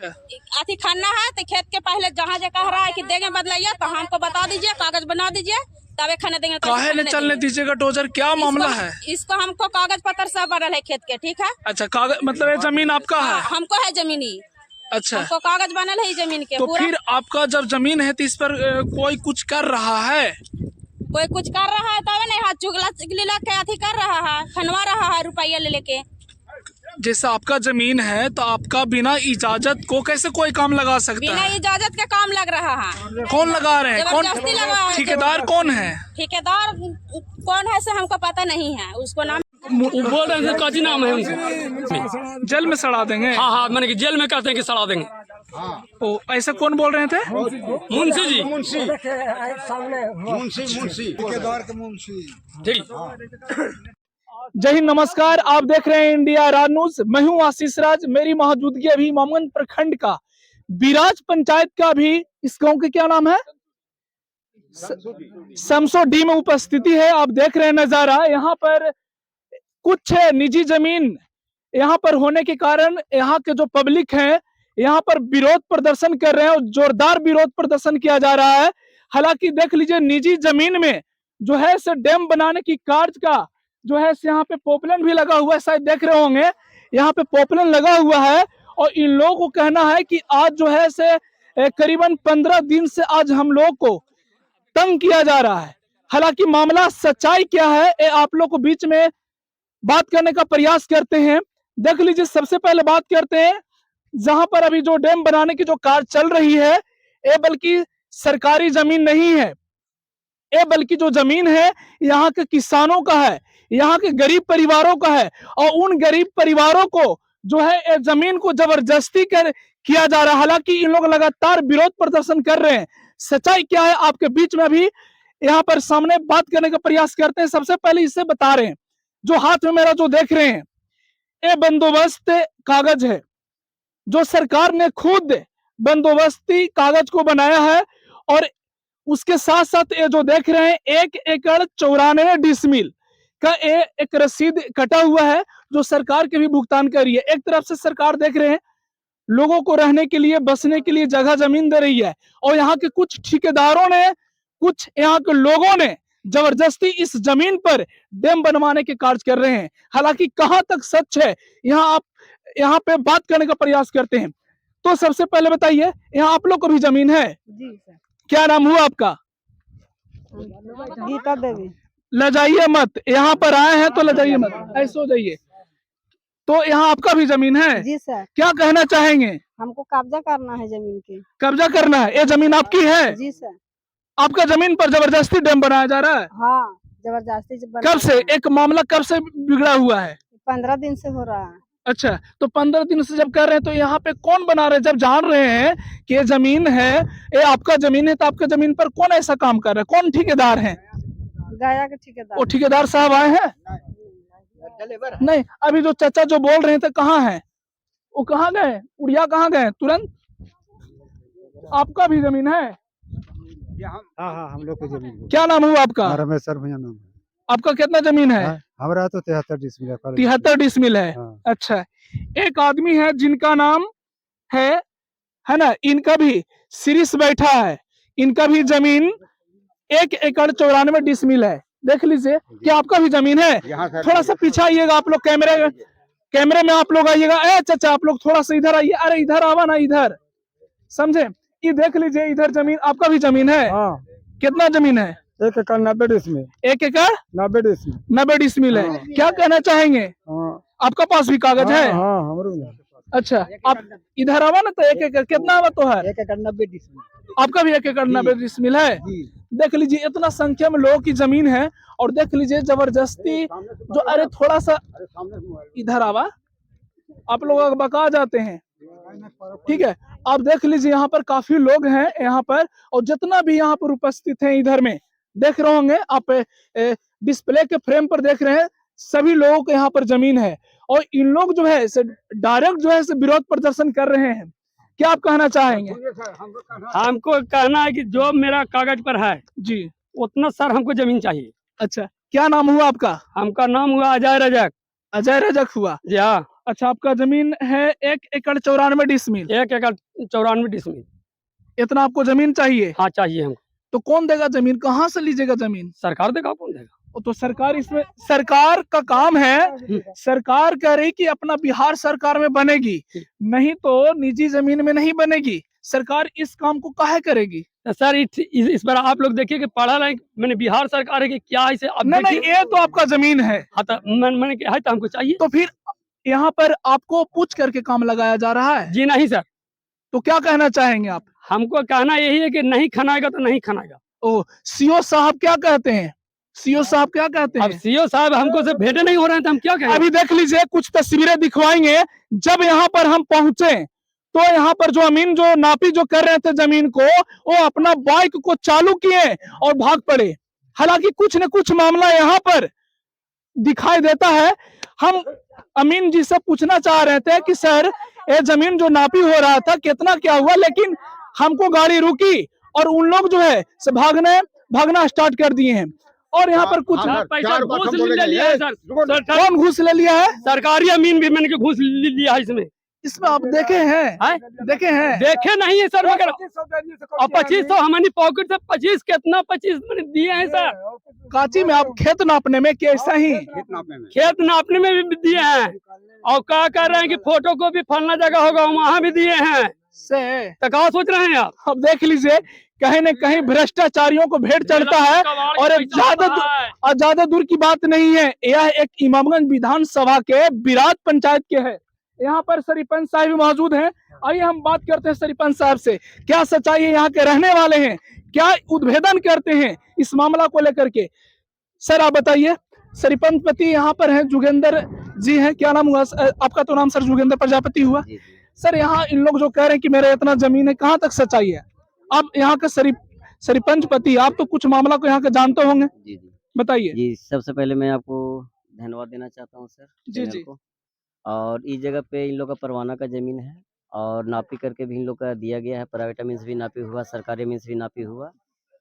अथी खाना है तो खेत के पहले जहाँ जो कह रहा है कि देंगे बदलाइए तो हमको बता दीजिए, कागज बना दीजिए तबे खाने देंगे। काहे ने चलने दीजिएगा डोजर, क्या मामला है? इसको हमको कागज पत्र सब बनल है खेत के, ठीक है। अच्छा, कागज मतलब ये जमीन आपका है? हमको है जमीनी। अच्छा, हमको कागज बनल है जमीन के। तो फिर आपका जब जमीन है तो इस पर कोई कुछ कर रहा है? कोई कुछ कर रहा है तब नहीं, हाथ चुगला के अथी कर रहा है, खनवा रहा है रुपया ले लेके। जैसे आपका जमीन है तो आपका बिना इजाजत को कैसे कोई काम लगा सकता बिना है? इजाजत के काम लग रहा है। कौन लगा रहे हैं? कौन जबरदस्ती लगा है। ठेकेदार कौन है? ठेकेदार कौन है से हमको पता नहीं है, उसको नाम बोल रहे हैं काजी नाम है उनका। जेल में सड़ा देंगे? हाँ हाँ, मैंने कि जेल में कहते हैं कि सड़ा देंगे। ओ, ऐसा कौन बोल रहे थे? मुंशी जी। मुंशी ठेकेदार के मुंशी। ठीक। जय हिंद, नमस्कार। आप देख रहे हैं इंडिया राज न्यूज। मैं हूं आशीष राज। मेरी मौजूदगी अभी इमामगंज प्रखंड का बिराज पंचायत का भी इस गांव के क्या नाम है, समसो डी में उपस्थिति है। आप देख रहे हैं नजारा। यहाँ पर कुछ निजी जमीन यहाँ पर होने के कारण यहाँ के जो पब्लिक है यहाँ पर विरोध प्रदर्शन कर रहे हैं और जोरदार विरोध प्रदर्शन किया जा रहा है। हालांकि देख लीजिए, निजी जमीन में जो है से डैम बनाने की कार्य का जो है यहाँ पे पॉपुलेन भी लगा हुआ है, शायद देख रहे होंगे यहाँ पे पॉपुलेन लगा हुआ है। और इन लोगों को कहना है कि आज जो है से करीबन 15 दिन से आज हम लोग को तंग किया जा रहा है। हालांकि मामला सच्चाई क्या है ये आप लोग को बीच में बात करने का प्रयास करते हैं। देख लीजिए, सबसे पहले बात करते हैं जहां पर अभी जो डैम बनाने की जो कार्य चल रही है ये बल्कि सरकारी जमीन नहीं है, ये बल्कि जो जमीन है यहाँ के किसानों का है, यहाँ के गरीब परिवारों का है। और उन गरीब परिवारों को जो है जमीन को जबरदस्ती किया जा रहा है। हालांकि इन लोग लगातार विरोध प्रदर्शन कर रहे हैं। सच्चाई क्या है आपके बीच में अभी यहाँ पर सामने बात करने का प्रयास करते हैं। सबसे पहले इससे बता रहे हैं, जो हाथ में मेरा जो देख रहे हैं ये बंदोबस्त कागज है, जो सरकार ने खुद बंदोबस्ती कागज को बनाया है। और उसके साथ साथ ये जो देख रहे हैं 1 एकड़ 94 डिसमिल का एक रसीद कटा हुआ है जो सरकार के भी भुगतान कर रही है। एक तरफ से सरकार देख रहे हैं लोगों को रहने के लिए, बसने के लिए जगह जमीन दे रही है, और यहाँ के कुछ ठेकेदारों ने, कुछ यहाँ के लोगों ने जबरदस्ती इस जमीन पर डैम बनवाने के कार्य कर रहे हैं। हालांकि कहां तक सच है यहाँ आप यहाँ पे बात करने का प्रयास करते हैं। तो सबसे पहले बताइए, यहाँ आप लोग को भी जमीन है? जी सर। क्या नाम हुआ आपका? गीता देवी। लजाइए मत, यहाँ पर आए हैं तो लजाइए मत, ऐसे हो जाइए। तो यहाँ आपका भी जमीन है? जी सर। क्या कहना चाहेंगे? हमको कब्जा करना है जमीन की। कब्जा करना है? ये जमीन आपकी है? जी सर। आपका जमीन पर जबरदस्ती डैम बनाया जा रहा है? हाँ, जबरदस्ती। कब से एक मामला कब से बिगड़ा हुआ है? 15 दिन से हो रहा है। अच्छा, तो 15 दिन से जब कर रहे हैं तो यहाँ पे कौन बना रहे हैं? जब जान रहे हैं कि ये जमीन है, ये आपका जमीन है, तो आपका जमीन पर कौन ऐसा काम कर रहा है? कौन ठेकेदार है? गया के ठेकेदार। वो ठेकेदार साहब आए हैं? नहीं, अभी जो चाचा जो बोल रहे थे कहाँ है वो? कहाँ गए? उड़िया कहाँ गए तुरंत? आपका भी जमीन है? हाँ, हम लोग की जमीन। क्या नाम हुआ आपका? रमेश सर भैया नाम है। आपका कितना जमीन है? हमारा तो 73 डिसमिल है। 73 डिसमिल है। हाँ। अच्छा, एक आदमी है जिनका नाम है ना, इनका भी सिरिस बैठा है, इनका भी जमीन 1 एकड़ 94 डिसमिल है। देख लीजिए, क्या आपका भी जमीन है? थोड़ा सा पीछे आइएगा आप लोग, कैमरे में आप लोग आइएगा। ए चाचा, आप लोग थोड़ा सा इधर आइए। अरे इधर आवा ना, इधर, समझे? ये देख लीजिए, इधर जमीन, आपका भी जमीन है? हाँ। कितना जमीन है? 1 एकड़ 90 डिसमिल। 1 एकड़ 90 डिसमिल। 90 डिसमिल है। क्या कहना चाहेंगे? हाँ। आपका पास भी कागज है? हाँ, हमारे। अच्छा, आप इधर आवा ना। तो 1 एकड़ कितना आवा तो है? 1 एकड़ 90 डिसमिल। आपका भी 1 एकड़ 90 डिसमिल है। देख लीजिए, इतना संख्या में लोगों की जमीन है। और देख लीजिए जबरदस्ती जो, अरे थोड़ा सा इधर आवा, आप लोग बका जाते हैं, ठीक है? आप देख लीजिए, यहाँ पर काफी लोग हैं यहाँ पर, और जितना भी यहाँ पर उपस्थित हैं, इधर में देख रहे होंगे आप, डिस्प्ले के फ्रेम पर देख रहे हैं, सभी लोगों को यहाँ पर जमीन है। और इन लोग जो है डायरेक्ट जो है विरोध प्रदर्शन कर रहे हैं। क्या आप कहना चाहेंगे? हमको कहना है कि जो मेरा कागज पर है जी, उतना सर हमको जमीन चाहिए। अच्छा, क्या नाम हुआ आपका? हमका नाम हुआ अजय रजक। अजय रजक हुआ? जी हाँ। अच्छा, आपका जमीन है 1 एकड़ 94 डिसमिल, 1 एकड़ 94 डिसमिल। इतना आपको जमीन चाहिए? हाँ चाहिए हमको। तो कौन देगा जमीन, कहाँ से लीजिएगा जमीन? सरकार देगा, कौन देगा? वो तो सरकार, इसमें सरकार का काम है, सरकार कह रही कि अपना बिहार सरकार में बनेगी, नहीं तो निजी जमीन में नहीं बनेगी। सरकार इस काम को काहे करेगी? तो सर इस बार आप लोग देखिए कि पढ़ा रहे मैंने बिहार सरकार है कि क्या इसे अब नहीं नहीं, ये तो आपका जमीन है, हाँ तो मैंने है तो हमको चाहिए। तो फिर यहाँ पर आपको पूछ करके काम लगाया जा रहा है? जी नहीं सर, तो क्या कहना चाहेंगे आप? हमको कहना यही है कि नहीं खनाएगा तो नहीं खनाएगा। ओ, सीओ साहब क्या कहते हैं? सीओ साहब क्या कहते अब हैं? सीओ साहब हमको से भेंटे नहीं हो रहे हैं तो हम क्या कहें? अभी देख लीजिए, कुछ तस्वीरें दिखवाएंगे। जब यहाँ पर हम पहुंचे तो यहाँ पर जो अमीन जो नापी जो कर रहे थे जमीन को, वो अपना बाइक को चालू किए और भाग पड़े। हालांकि कुछ न कुछ मामला यहाँ पर दिखाई देता है। हम अमीन जी से पूछना चाह रहे थे कि सर, ये जमीन जो नापी हो रहा था कितना क्या हुआ, लेकिन हमको गाड़ी रुकी और उन लोग जो है से भागना स्टार्ट कर दिए हैं। और यहाँ पर कुछ पैसा घूस ले लिया है सर। कौन घूस ले लिया है? सरकारी अमीन भी मैंने घूस लिया है इसमें। इसमें आप देखे हैं? देखे हैं? देखे नहीं है सर, मगर और 2500 हमारी पॉकेट से 25 कितना 25 मैंने दिए हैं सर। काची में आप खेत नापने में कैसा ही खेत नापने में भी दिए हैं, और क्या कह रहे हैं कि फोटो को भी फलना जगह होगा वहाँ भी दिए हैं। से तो क्या सोच रहे हैं आप? अब देख लीजिए, कहीं न कहीं भ्रष्टाचारियों को भेंट चढ़ता है। और ज्यादा दूर की बात नहीं है, यह एक इमामगंज विधानसभा के बिराद पंचायत के है। यहाँ पर सरपंच साहब भी मौजूद हैं। आइए हम बात करते हैं सरपंच साहब से, क्या सच्चाई है, यहाँ के रहने वाले हैं, क्या उद्भेदन करते हैं इस मामला को लेकर के। सर आप बताइए, सरपंच पति यहाँ पर हैं, जुगेंद्र जी हैं, क्या नाम हुआ आपका? तो नाम सर जुगेंद्र प्रजापति हुआ। सर यहाँ इन लोग जो कह रहे हैं कि मेरा इतना जमीन है, कहाँ तक सच्चाई है? आप यहाँ का सरपंच पति, आप तो कुछ मामला को यहाँ का जानते होंगे, जी जी बताइए। जी, सबसे पहले मैं आपको धन्यवाद देना चाहता हूँ सर जी चैनल जी। को। और इस जगह पे इन लोग का परवाना का जमीन है, और नापी करके भी इन लोग का दिया गया है। प्राइवेट मीन्स भी नापी हुआ, सरकारी मीन्स भी नापी हुआ,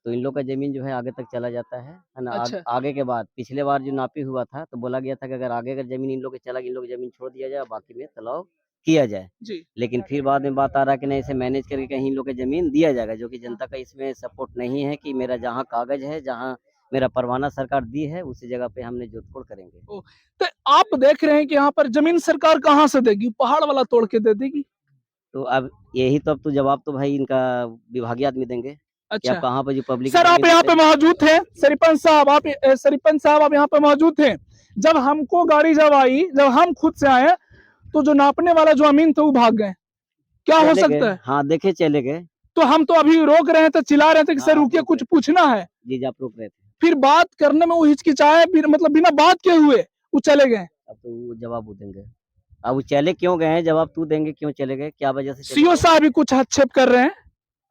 तो इन लोग का जमीन जो है आगे तक चला जाता है ना। अच्छा। आगे के बाद पिछले बार जो नापी हुआ था तो बोला गया था कि अगर आगे अगर जमीन इन लोग के चला, इन लोग जमीन छोड़ दिया जाए, बाकी में तलाव किया जाए जी। लेकिन फिर बाद में बात आ रहा है कि नहीं, इसे मैनेज करके कहीं इन लोग के जमीन दिया जाएगा, जो कि जनता का इसमें सपोर्ट नहीं है कि मेरा जहाँ कागज है, जहाँ मेरा परवाना सरकार दी है, उसी जगह पे हमने जोतखोड़ करेंगे। तो आप देख रहे हैं कि यहाँ पर जमीन सरकार कहाँ से देगी? पहाड़ वाला तोड़ के दे देगी? तो अब यही तो, अब तो जवाब तो भाई इनका विभागीय आदमी देंगे। अच्छा, आप कहाँ पे जो पब्लिक सर आप यहाँ पे मौजूद थे, सरपंच साहब आप यहाँ पे मौजूद थे। जब हमको गाड़ी जब आई, जब हम खुद से आए, तो जो नापने वाला जो अमीन थे वो भाग गए, क्या हो सकता है? हाँ देखे चले गए। तो हम तो अभी रोक रहे थे, चिल्ला रहे थे कि सर रुकिए, कुछ पूछना है। जी जी, आप रोक रहे थे, फिर बात करने में वो हिचकिचाए, मतलब बिना बात के हुए वो चले गए। अब तो वो जवाब वो देंगे। अब वो चले क्यों गए हैं, जवाब तू देंगे, क्यों चले गए, क्या वजह से चले सीओ गए? साहब भी कुछ हस्तक्षेप कर रहे हैं।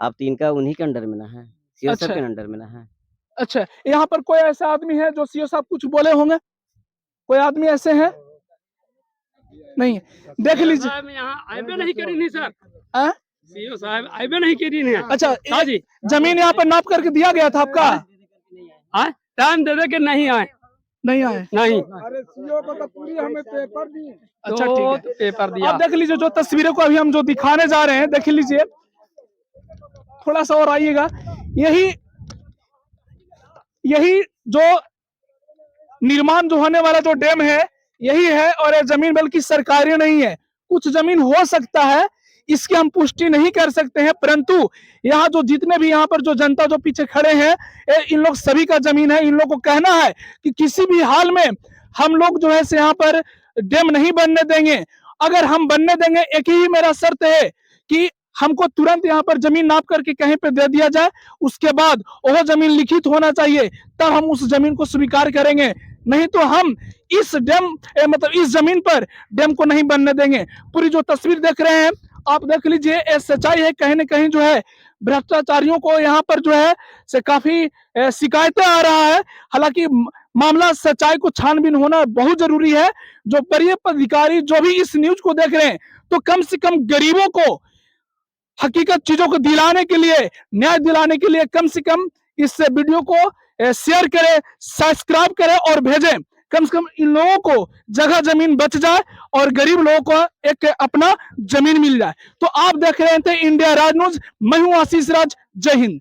आप तो इनका उन्हीं के अंडर में ना है, सीओ अच्छा। साहब के अंडर में ना है। अच्छा, यहाँ पर कोई ऐसा आदमी है जो सीओ साहब कुछ बोले होंगे? कोई आदमी ऐसे हैं? नहीं, देख लीजिए। यहाँ आईबे नहीं करी नहीं सर, हाँ? सीओ साहब आईबे नहीं करी नहीं। अच्छा, हाँ जी, जमीन यहाँ पर नाप करके दिया गया था आपका? टाइम दे दे के नहीं आए, नहीं आए? नहीं। अरे सीओ को तो पूरी हमें पेपर दिए। अच्छा ठीक है, तो पेपर दिया। आप देख लीजिए जो तस्वीरों को अभी हम जो दिखाने जा रहे हैं, देख लीजिए, थोड़ा सा और आइएगा। यही जो निर्माण जो होने वाला जो डैम है यही है, और ये जमीन बल्कि सरकारी नहीं है। कुछ जमीन हो सकता है, इसकी हम पुष्टि नहीं कर सकते हैं, परंतु यहाँ जो जितने भी यहाँ पर जो जनता जो पीछे खड़े हैं, इन लोग सभी का जमीन है। इन लोग को कहना है कि किसी भी हाल में हम लोग जो है से यहाँ पर डैम नहीं बनने देंगे। अगर हम बनने देंगे, एक ही मेरा शर्त है कि हमको तुरंत यहाँ पर जमीन नाप करके कहीं पे दे दिया जाए, उसके बाद वह जमीन लिखित होना चाहिए, तब हम उस जमीन को स्वीकार करेंगे। नहीं तो हम इस डैम मतलब इस जमीन पर डैम को नहीं बनने देंगे। पूरी जो तस्वीर देख रहे हैं आप देख लीजिए, ये सच्चाई है। कहीं न कहीं जो है भ्रष्टाचारियों को यहाँ पर जो है से काफी शिकायतें आ रहा है। हालांकि मामला सच्चाई को छानबीन होना बहुत जरूरी है। जो बड़े अधिकारी जो भी इस न्यूज को देख रहे हैं, तो कम से कम गरीबों को हकीकत चीजों को दिलाने के लिए, न्याय दिलाने के लिए कम से कम इस वीडियो को शेयर करें, सब्सक्राइब करें और भेजें। कम से कम इन लोगों को जगह जमीन बच जाए और गरीब लोगों को एक अपना जमीन मिल जाए। तो आप देख रहे थे इंडिया राज न्यूज, मैं हूं आशीष राज। जय हिंद।